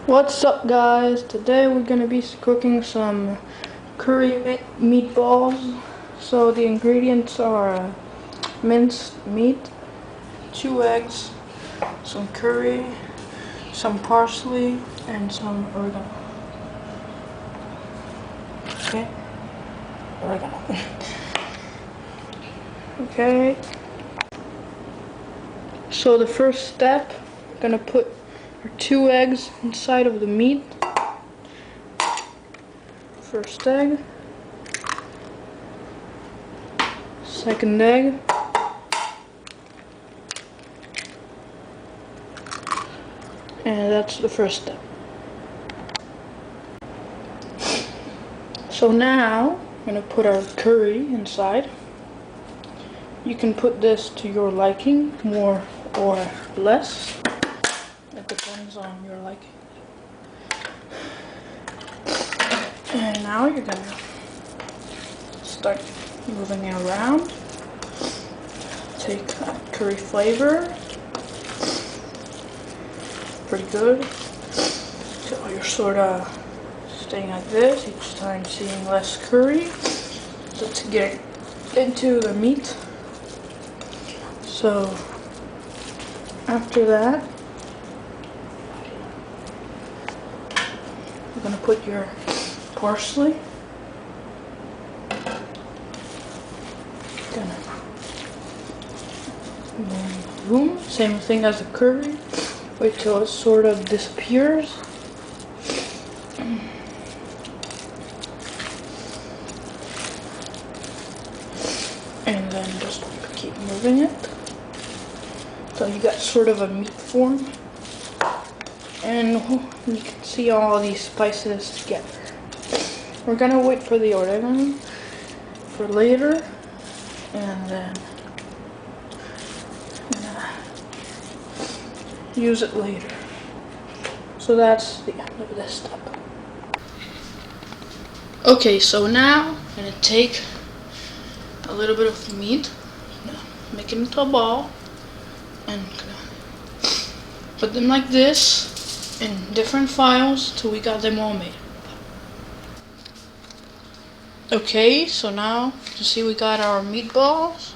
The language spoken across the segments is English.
What's up, guys? Today we're gonna be cooking some curry meatballs. So the ingredients are minced meat, 2 eggs, some curry, some parsley, and some oregano. Okay, oregano. Okay. So the first step, we're gonna put our 2 eggs inside of the meat. First egg, second egg, and that's the first step. So now I'm gonna put our curry inside. You can put this to your liking, more or less. It depends on your liking. And now you're gonna start moving it around. Take curry flavor. Pretty good. So you're sort of staying like this, each time seeing less curry. So to get into the meat. So after that, you're gonna put your parsley. Gonna boom, same thing as the curry. Wait till it sort of disappears. And then just keep moving it. So you got sort of a meat form. And you can see all these spices together. We're gonna wait for the oregano for later, and then use it later. So that's the end of this step. Okay, so now I'm gonna take a little bit of meat, make it into a ball, and put them like this in different files till we got them all made. Okay, so now you see we got our meatballs.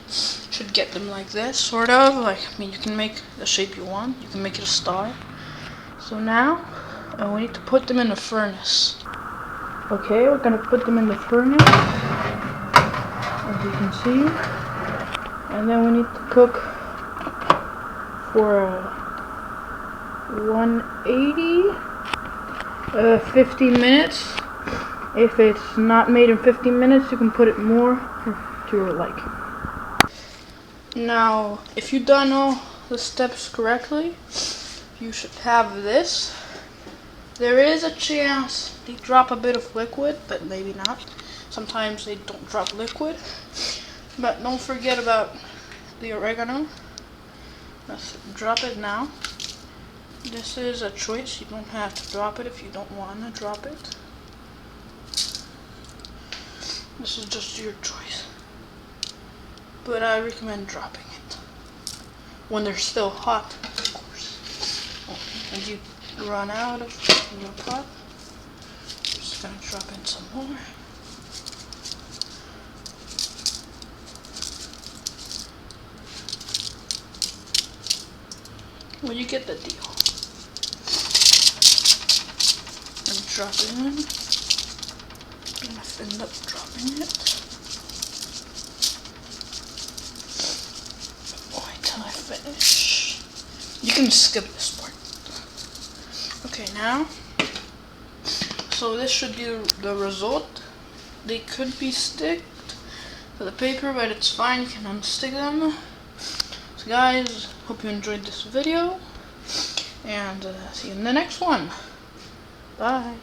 Should get them like this, sort of. Like, I mean, you can make the shape you want. You can make it a star. So now we need to put them in the furnace. Okay, we're gonna put them in the furnace, as you can see, and then we need to cook for 180, 15 minutes. If it's not made in 15 minutes, you can put it more to your liking. Now, if you've done all the steps correctly, you should have this. There is a chance they drop a bit of liquid, but maybe not. Sometimes they don't drop liquid. But don't forget about the oregano. Let's drop it now. This is a choice. You don't have to drop it if you don't want to drop it. This is just your choice. But I recommend dropping it when they're still hot, of course. And you run out of your pot. I'm just gonna drop in some more. Well, you get the deal. And drop it in. I'm gonna end up dropping it. Wait till I finish. You can skip this part. Okay, now. So this should do the result. They could be sticked to the paper, but it's fine. You can unstick them. So guys, hope you enjoyed this video, and see you in the next one. Bye.